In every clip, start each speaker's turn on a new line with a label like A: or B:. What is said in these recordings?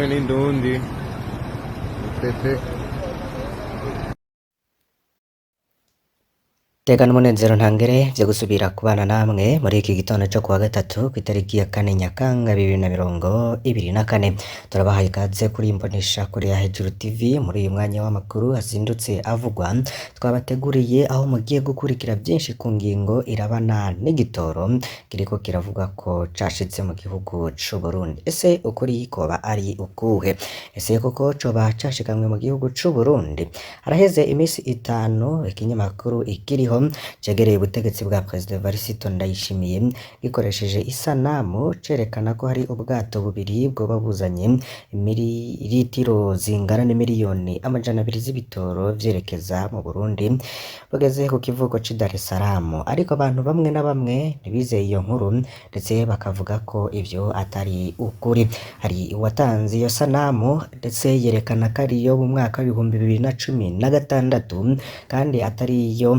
A: n'indundi Pepe.
B: Tekana umunezero ntangere vyo gusubira kubana namwe muri iki gitondo cyo kuwa gatatu ku itariki ya 4 Nyakanga 2024. Turabahaye ikaze kuri imbonesha kuri ya Hejuru TV muri uyu mwanya w'amakuru azindutse avugwa, twabateguriye aho mugiye gukurikira byinshi ku ngingo irabana n'igitoro kiriko kiravuga ko cashitse mu gihugu c'u Burundi. Ese ukuri koba ari ukuhe? Ese koko coba cashikamwe mu gihugu c'u Burundi? Haraheze imisi 5 ikinyamakuru ikiriho cegereye ubutegetsi bwa President Evariste Ndayishimiye gikoresheje isanamu cerekana ko hari ubwato bubiri bwoba buzanye mililitiro zingana n'imiliyoni 200 z'ibitoro vyerekeza mu Burundi bugeze ku kivuko ci Dar es Salaam, ariko abantu bamwe na bamwe ntibizeye iyo nkuru ndetse bakavuga ko ivyo atari ukuri. Hari uwatanze iyo sanamu ndetse yerekana ko ariyo mu mwaka w'ibihumbi 2016 kandi atari iyo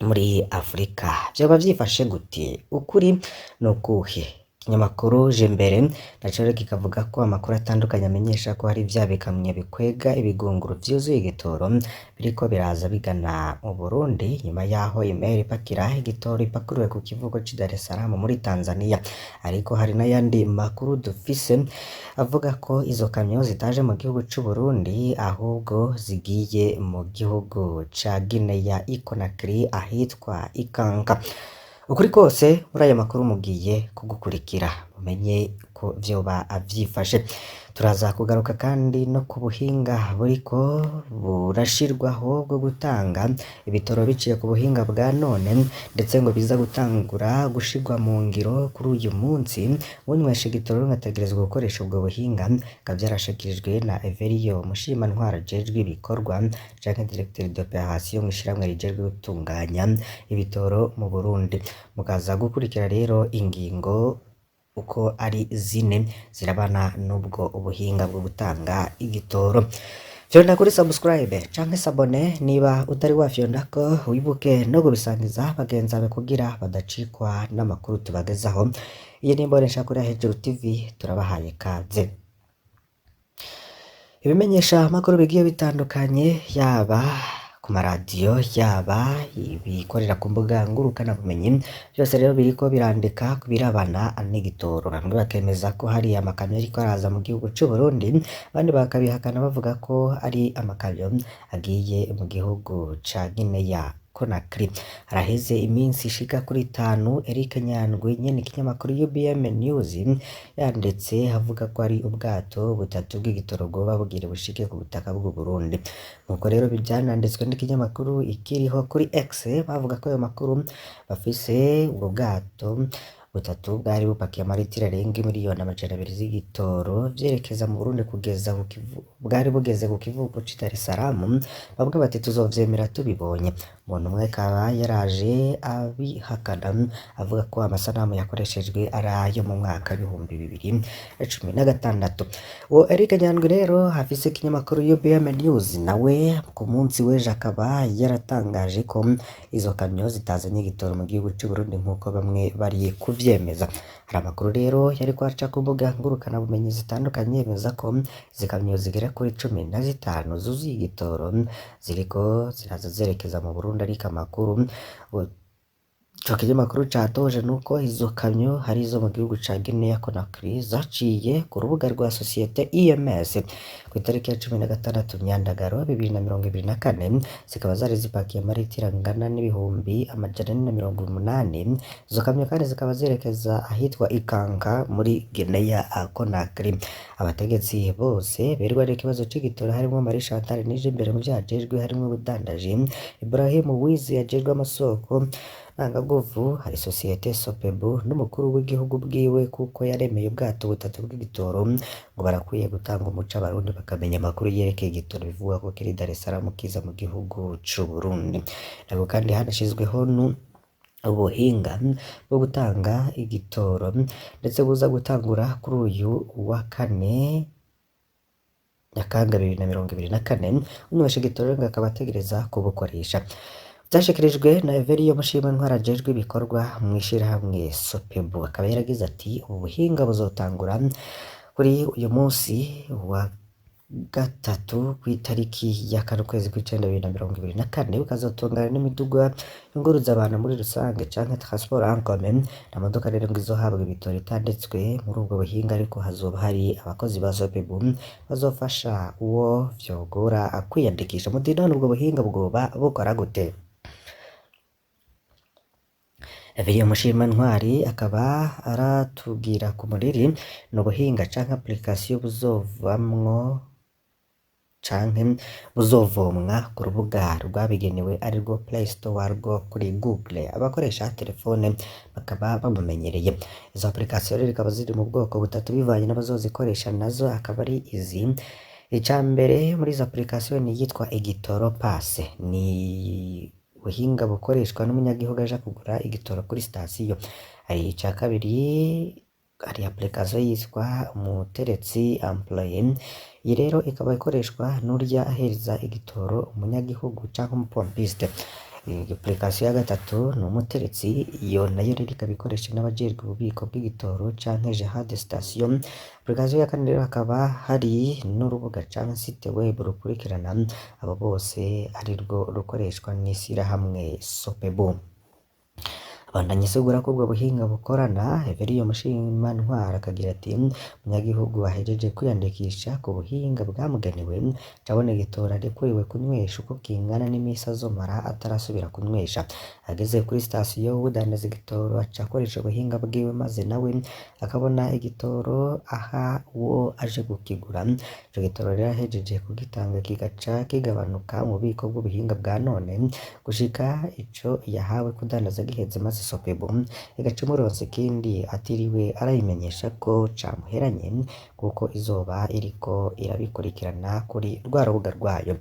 B: muri Afrika. Vyoba vyifashe gute? Ukuri no kuhe? Ikinyamakuru Jembere naco kikavuga ko amakuru atandukanye amenyesha ko hari vya bikamyo bikwega ibigunguru vyuzuye igitoro biriko biraza bigana mu Burundi nyuma yaho email ipakira igitoro ipakuruwe ku kivuko ci Dar es Salaam muri Tanzania. Ariko hari n'ayandi makuru dufise avuga ko izo kamyo zitaje mu gihugu c'u Burundi ahubwo zigiye mu gihugu ca Guinea Conakry ahitwa Ikanka. Ukuri kose muri aya makuru mugiye kugukurikira mumenye ko vyoba avyifashe. Turaza kugaruka kandi no ku buhinga buriko burashirwaho bwo gutanga ibitoro biciye ku buhinga bwa none ndetse ngo biza gutangura gushirwa mu ngiro kuri uyu munsi. Unywesha igitoro ngategerezwa gukoresha ubwo buhinga kavyarashikirijwe na Everio Mushimantwara ajejwe ibikorwa canke directeur d'opération mw'ishiramwe rijejwe gutunganya ibitoro mu Burundi. Mukaza gukurikira rero ingingo uko ari zine zirabana n'ubwo ubuhinga bwo gutanga igitoro. Fyonda kuri subscribe canke sabone niba utari wafyondako, wibuke no gubisangiza bagenzi bawe kugira badacikwa n'amakuru tubagezaho. Iyi ni imbonesha kuri Hejuru TV, turabahaye kaze. Ibimenyesha amakuru bigiye bitandukanye yaba ku maradiyo yaba ibikorera ku mbuga ngurukana bumenyi byose rero biriko birandika kubirabana n'igitoro. Bamwe bakemeza ko hari amakamyo ariko araza mu gihugu c'u Burundi, abandi bakabihakana bavuga ko ari amakamyo agiye mu gihugu ca Guinea Conakry. Haraheze iminsi ishika kuri 5 Eric Nyandwi nyene ikinyamakuru UBM News yanditse havuga ko ari ubwato butatu bw'igitoro bwoba bugire bushike ku butaka bw'u Burundi. Nuko rero byananditswe n'ikinyamakuru ikiriho kuri X bavuga ko ayo makuru bafise ubwo bwato butatu bwari bupakiye amaritiro arenga miliyoni 200 z'igitoro vyerekeza mu Burundi kugeza ku bwari bugeze ku kivuko ci Dar es Salaam. Bavuga bati tuzovyemera tubibonye. Umuntu umwe kaba yaraje abihakana avuga ko amasanamu yakoreshejwe arayo mu mwaka w'ibihumbi 2016. Uwo Eric Nyandwi rero hafise ikinyamakuru UBM News nawe ku munsi w'ejo akaba yaratangaje ko izo kamyo zitazanye igitoro mu gihugu c'u Burundi nkuko bamwe bari kuvyemeza. Hari amakuru rero yari kwaca ku mbuga ngurukana bumenyi zitandukanye bemeza ko zikamyo zigera kuri 15 zuzuye igitoro ziriko ziraza zerekeza mu Burundi, ariko amakuru ico kinyamakuru catoje nuko izo kamyo hari izo mu gihugu ca Guinea Conakry zaciye ku rubuga rwa societe IMS ku itariki ya 16 Myandagaro 2024, zikaba zari zipakiye amaritiro angana n'ibihumbi 480. Izo kamyo kandi zikaba zerekeza ahitwa Ikanka muri Guinea Conakry. Abategetsi bose berwa n'ikibazo c'igitoro harimo Marie Chantal nije imbere mu vyajejwe harimo ubudandaji, Ibrahim Wizi yajejwe amasoko Nangaguvu, hari societe Sopebu n'umukuru w'igihugu bwiwe kuko yaremeye ubwato butatu bw'igitoro ngo barakwiye gutanga umuco abarundi bakamenya amakuru yerekeye igitoro bivuga ko kiri Dar es Salaam kiza mu gihugu c'u Burundi. Nabo kandi hanashizweho ubuhinga bwo gutanga igitoro ndetse buza gutangura kuri uyu wa 4 Nyakanga 2024. Unywesha igitoro akaba ategereza kubukoresha. Byashikirijwe na Everio Mushimantwara ajejwe ibikorwa mw'ishirahamwe Sopebu, akaba yaragize ati ubu buhinga buzotangura Kuri uyu munsi wa gatatu kw'itariki ya kane ukwezi kw'icenda 2024 ukazotungana n'imiduga yunguruza abantu muri rusange canke transport en commun. Nta modoka rero ngo izohabwa ibitoro itanditswe muri ubwo buhinga, ariko hazoba hari abakozi ba Sopebu bazofasha uwo vyogora kwiyandikisha. Muti none ubwo buhinga bwoba bukora gute? Everiyo Mushimantwari akaba aratubwira ku muriri n'ubuhinga canke application buzovomwa ku rubuga rwabigenewe arirwo Play Store rwo kuri Google. Abakoresha telefone bakaba bamumenyereye. Izo application rero zikaba ziri mu bwoko butatu bivanye n'abazozikoresha, nazo akaba ari izi. Icambere muri izo application ni yitwa Igitoro Pass, ni ubuhinga bukoreshwa n'umunyagihugu aja kugura igitoro kuri sitasiyo. Hari ica kabiri, hari application yitwa Umuteretsi Employé. Iyi rero ikaba ikoreshwa n'urya ahereza igitoro umunyagihugu canke umupompiste. Application ya gatatu ni Umuteretsi, iyo nayo rero ikaba ikoresha n'abajejwe ububiko bw'igitoro canke gérant de station. Application ya kane rero hakaba hari n'urubuga canke site web rukurikirana abo bose, arirwo rukoreshwa n'ishirahamwe Sopebu. Abandanya asigura ko ubwo buhinga bukorana. Everiyo Mushimantwari akagira ati umunyagihugu ahejeje kwiyandikisha ku buhinga bwamugenewe cabona igitoro arekuriwe kunywesha uko kingana n'imisi azomara atarasubira kunywesha. Ageze kuri sitasiyo udandaza igitoro aca akoresha ubuhinga bwiwe, maze nawe akabona igitoro aha uwo aje kukigura. Ico gitoro rero ahejeje kugitanga kigaca kigabanuka mu bubiko bw'ubuhinga bwa none gushika ico yahawe kudandaza giheze, maze Sopebu igaca imuronsa ikindi atiriwe arayimenyesha ko camuheranye, kuko izoba iriko irabikurikirana kuri rwa rubuga rwayo.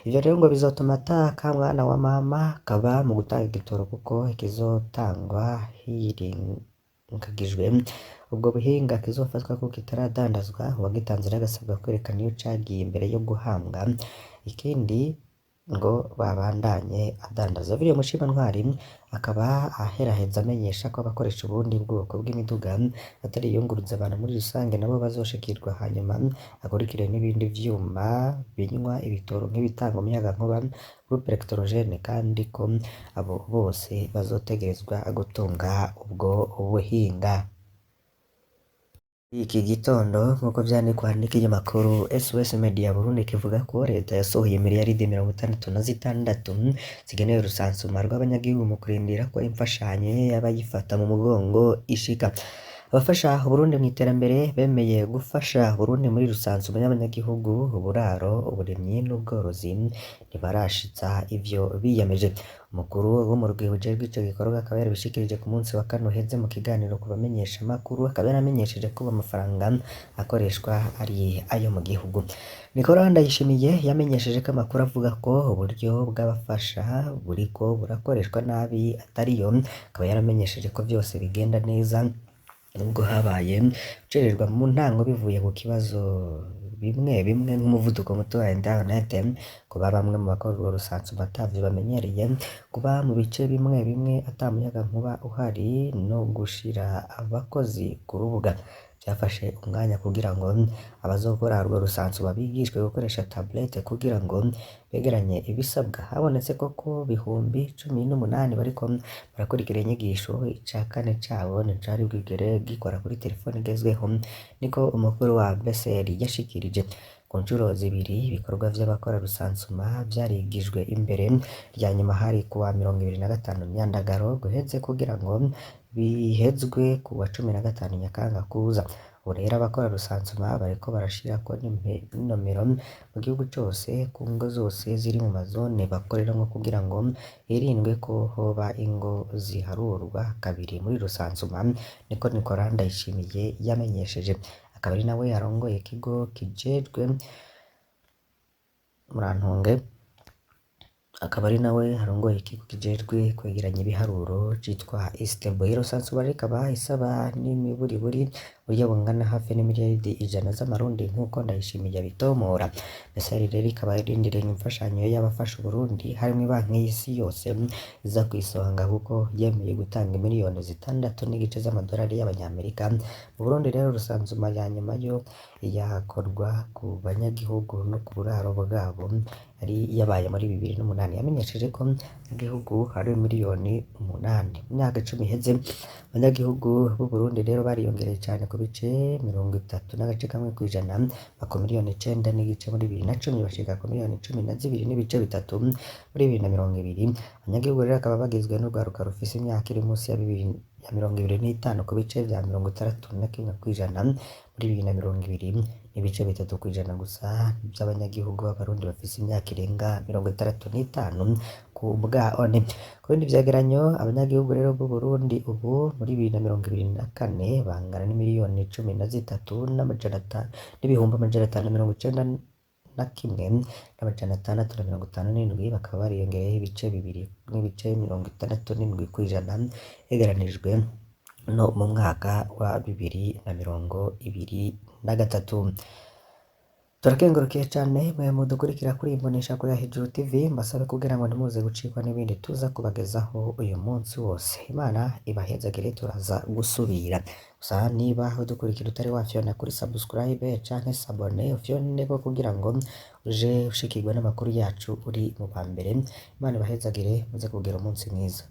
B: Ivyo rero ngo bizotuma ataka mwana wa mama kaba mu gutanga igitoro, kuko ikizotangwa hirengagijwe ubwo buhinga kizofatwa ko kitaradandazwa. Uwagitanze rero agasabwa kwerekana iyo cagiye imbere yo guhambwa, ikindi ngo babandanye adandaza. Everiyo Mushimantwari akaba aheraheza amenyesha ko abakoresha ubundi bwoko bw'imiduga atari iyunguruza abantu muri rusange nabo bazoshikirwa, hanyuma akurikire n'ibindi vyuma binywa ibitoro nk'ibitanga umuyagankuba, groupe électrogène, kandi ko abo bose bazotegerezwa gutunga ubwo buhinga. Iki gitondo nk'uko vyandikwa n'ikinyamakuru SOS Media Burundi kivuga ko leta yasohoye miliyaridi 66 zigenewe rusansuma rw'abanyagihugu mu kurindira ko imfashanyo y'abayifata mu mugongo ishika. Abafasha Burundi mu iterambere bemeye gufasha Burundi muri rusansuma y'abanyagihugu, uburaro, uburimyi n'ubworozi ntibarashitsa ivyo biyemeje. Umukuru w'umurwi ujejwe ico gikorwa akaba yarabishikirije ku munsi wa kane uheze mu kiganiro ku bamenyesha makuru. Akaba yaramenyesheje ko amafaranga akoreshwa ari ayo mu gihugu. Nicolas Ndayishimiye yamenyesheje ko amakuru avuga ko uburyo bw'abafasha buriko burakoreshwa nabi atariyo. Akaba yaramenyesheje ko vyose bigenda neza, nubwo habaye gucererwa mu ntango bivuye ku kibazo bimwe bimwe nk'umuvuduko muto wa internet, kuba bamwe mu bakora urwo rusansuma atavyo bamenyereye, kuba mu bice bimwe bimwe ata muyagankuba uhari, no gushira abakozi ku rubuga. Vyafashe umwanya kugira ngo abazokora urwo rusansuma bigishwe gukoresha tablette kugira ngo begeranye ibisabwa. Habonetse koko bihumbi 18 bariko barakurikira inyigisho. Ica kane cabo nicari bwigere gikora kuri telefone igezweho, niko umukuru wa BCR yashikirije. Ku ncuro zibiri ibikorwa vy'abakora rusansuma vyarigijwe imbere, rya nyuma hari kuwa 25 Nyandagaro guheze kugira ngo bihezwe ku wa 15 Nyakanga kuza. Ubu rero abakora rusansuma bariko barashirako n'inomero mu gihugu cose ku ngo zose ziri mu mazone bakoreramwo, kugira ngo hirindwe ko hoba ingo ziharurwa kabiri muri rusansuma. Niko Nicolas Ndayishimiye yamenyesheje. Akaba ari nawe yarongoye ikigo kijejwe kwegeranya ibiharuro citwa Istebo. Iyo rusansuma rikaba isaba n'imiburiburi uburyo bungana hafi n'imiliyaridi 100 z'amarundi nk'uko Ndayishimiye abitomora. Messari rero ikaba irindiriye imfashanyo y'abafasha Uburundi harimwo ibanki y'isi yose iza kwisonga kuko yemeye gutanga miliyoni 6.9 z'amadolari y'abanyamerika. Mu Burundi rero rusanzuma ya nyuma yo yakorwa ku banyagihugu no ku buraro bwabo yari yabaye muri 2008 yamenyesheje ko mu gihugu hari miliyoni 8. Mu myaka 10 iheze abanyagihugu b'u Burundi rero bariyongereye cyane ku bice 31% bako miliyoni 9 n'igice muri 2010 bashika ku miliyoni 12 n'ibice bitatu muri 2020. Abanyagihugu rero akaba bagizwe n'urwaruka rufise imyaka iri munsi ya 25 ku bice vya 61% muri 2020 n'ibice 3% gusa by'abanyagihugu b'abarundi bafise imyaka irenga 65 ku bwaone. Ku bindi vyegeranyo abanyagihugu rero b'u Burundi ubu muri 2024 bangana n'imiliyoni 13 n'ibihumbi 591 n'amajana 657 bakaba bariyongereyeho ibice 2 n'ibice 67% yegeranijwe no mu mwaka wa 2023. Turakengurukiye cyane mwe mudukurikira kuri imbonesha kuri Hejuru TV, mbasabe kugira ngo ntimuze gucikwa n'ibindi tuza kubagezaho uyu munsi wose. Imana ibahezagire, turaza gusubira. Gusa niba udukurikira utari wafyona kuri subscribe canke s'abone ufyone ko kugira ngo uje ushikirwa n'amakuru yacu uri mu bambere. Imana ibahezagire, muze kugira umunsi mwiza.